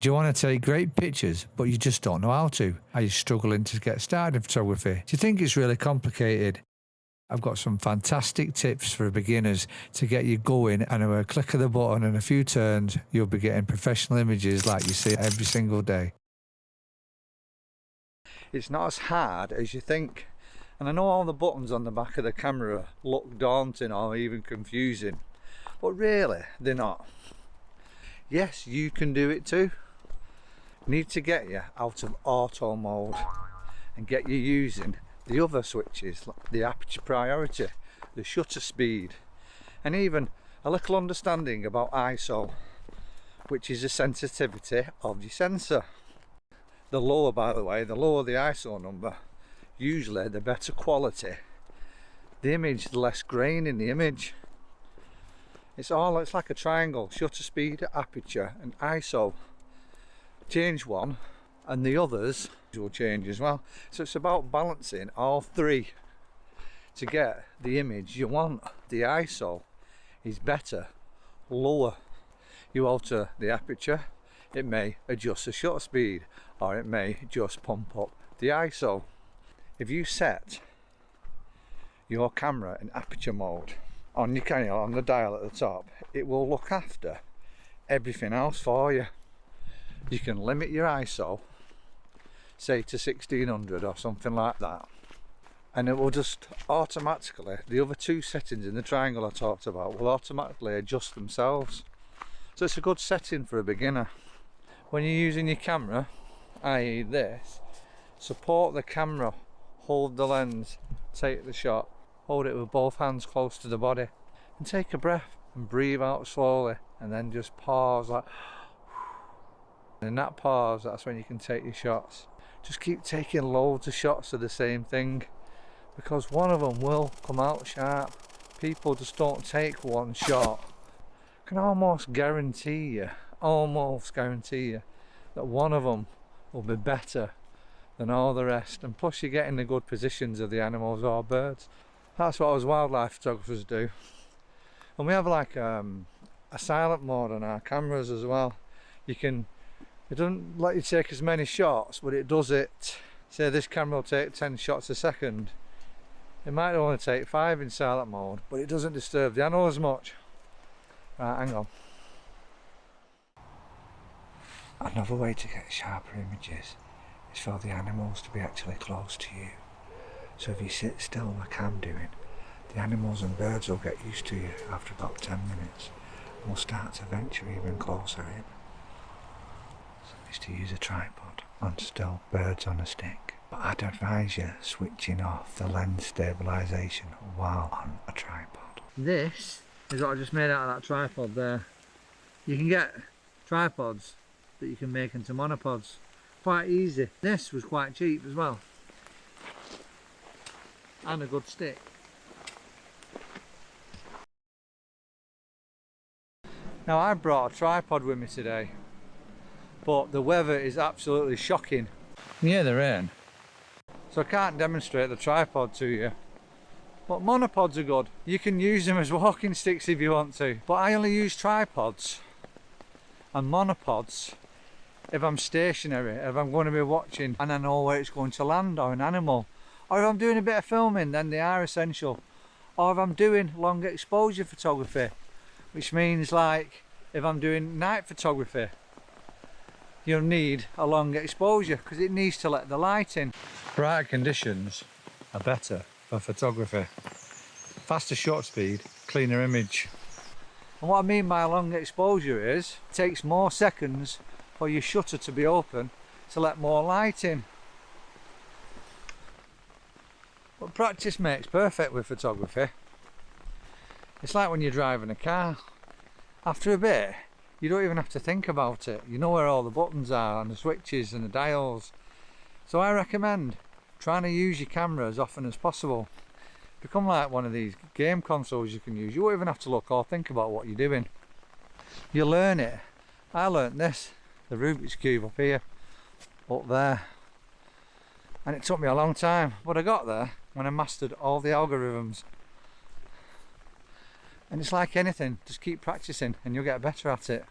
Do you want to take great pictures, but you just don't know how to? Are you struggling to get started in photography? Do you think it's really complicated? I've got some fantastic tips for beginners to get you going, and with a click of the button and a few turns, you'll be getting professional images like you see every single day. It's not as hard as you think. And I know all the buttons on the back of the camera look daunting or even confusing, but really they're not. Yes, you can do it too. Need to get you out of auto mode and get you using the other switches, like the aperture priority, the shutter speed, and even a little understanding about ISO, which is the sensitivity of your sensor. The lower, by the way, the lower the ISO number, usually the better quality the image, the less grain in the image. It's like a triangle: shutter speed, aperture and ISO. Change one and the others will change as well. So it's about balancing all three to get the image you want. The ISO is better lower. You alter the aperture, it may adjust the shutter speed, or it may just pump up the ISO. If you set your camera in aperture mode on your Canon, on the dial at the top, it will look after everything else for you. You can limit your ISO, say to 1600 or something like that, and it will just automatically, the other two settings in the triangle I talked about will automatically adjust themselves. So it's a good setting for a beginner. When you're using your camera, i.e. this, support the camera, hold the lens, take the shot, hold it with both hands close to the body, and take a breath and breathe out slowly, and then just pause like. And in that pause, that's when you can take your shots. Just keep taking loads of shots of the same thing, because one of them will come out sharp. People just don't take one shot. I can almost guarantee you that one of them will be better than all the rest, and plus you're getting the good positions of the animals or birds. That's what us wildlife photographers do. And we have like a silent mode on our cameras as well. It doesn't let you take as many shots, but it does it. Say this camera will take 10 shots a second. It might only take 5 in silent mode, but it doesn't disturb the animal as much. Right, hang on. Another way to get sharper images is for the animals to be actually close to you. So if you sit still like I'm doing, the animals and birds will get used to you after about 10 minutes and will start to venture even closer in. Is to use a tripod on still, birds on a stick, but I'd advise you switching off the lens stabilisation while on a tripod. This is what I just made out of that tripod there. You can get tripods that you can make into monopods quite easy. This was quite cheap as well, and a good stick. Now I brought a tripod with me today, but the weather is absolutely shocking. Yeah, the rain. So I can't demonstrate the tripod to you. But monopods are good. You can use them as walking sticks if you want to. But I only use tripods and monopods if I'm stationary, if I'm going to be watching and I know where it's going to land, or an animal. Or if I'm doing a bit of filming, then they are essential. Or if I'm doing long exposure photography, which means like if I'm doing night photography, you'll need a long exposure because it needs to let the light in. Brighter conditions are better for photography. Faster shutter speed, cleaner image. And what I mean by long exposure is it takes more seconds for your shutter to be open to let more light in. But practice makes perfect with photography. It's like when you're driving a car. After a bit, you don't even have to think about it. You know where all the buttons are and the switches and the dials. So I recommend trying to use your camera as often as possible. Become like one of these game consoles you can use. You won't even have to look or think about what you're doing. You learn it. I learnt this, the Rubik's Cube up here, up there. And it took me a long time, but I got there when I mastered all the algorithms. And it's like anything, just keep practicing and you'll get better at it.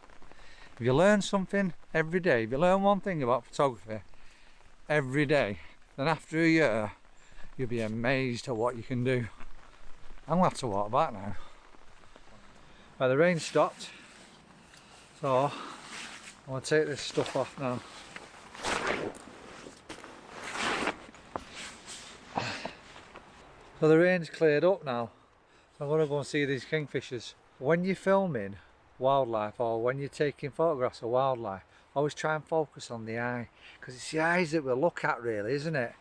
If you learn something, every day, if you learn one thing about photography every day, then after a year you'll be amazed at what you can do. I'm glad to walk back now. Well, the rain stopped, so I'm going to take this stuff off now. So the rain's cleared up now, so I'm going to go and see these kingfishers. When you're filming wildlife or when you're taking photographs of wildlife, always try and focus on the eye, because it's the eyes that we'll look at really, isn't it?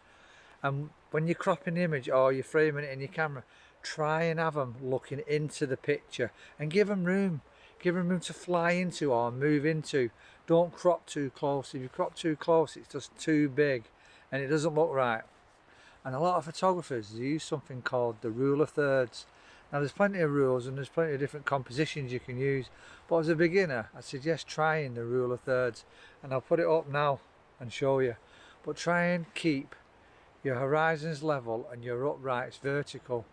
And when you're cropping the image or you're framing it in your camera, try and have them looking into the picture and give them room to fly into or move into. Don't crop too close. If you crop too close, it's just too big and it doesn't look right. And a lot of photographers use something called the rule of thirds. Now there's plenty of rules and there's plenty of different compositions you can use, but as a beginner I suggest trying the rule of thirds, and I'll put it up now and show you. But try and keep your horizons level and your uprights vertical,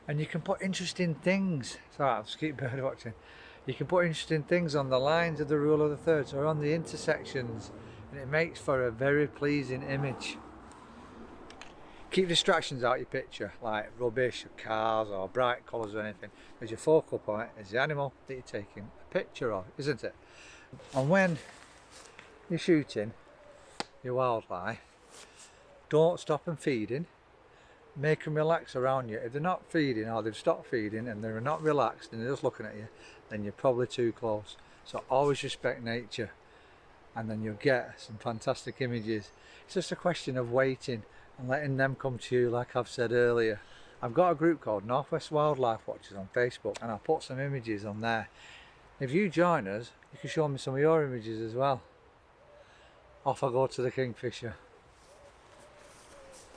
and you can put interesting things. Sorry, I'll just keep bird watching. You can put interesting things on the lines of the rule of the thirds or on the intersections, and it makes for a very pleasing image. Keep distractions out of your picture, like rubbish or cars or bright colours or anything, because your focal point is the animal that you're taking a picture of, isn't it? And when you're shooting your wildlife, don't stop them feeding. Make them relax around you. If they're not feeding or they've stopped feeding and they're not relaxed and they're just looking at you, then you're probably too close. So always respect nature, and then you'll get some fantastic images. It's just a question of waiting and letting them come to you, like I've said earlier. I've got a group called Northwest Wildlife Watchers on Facebook, and I'll put some images on there. If you join us, you can show me some of your images as well. Off I go to the kingfisher.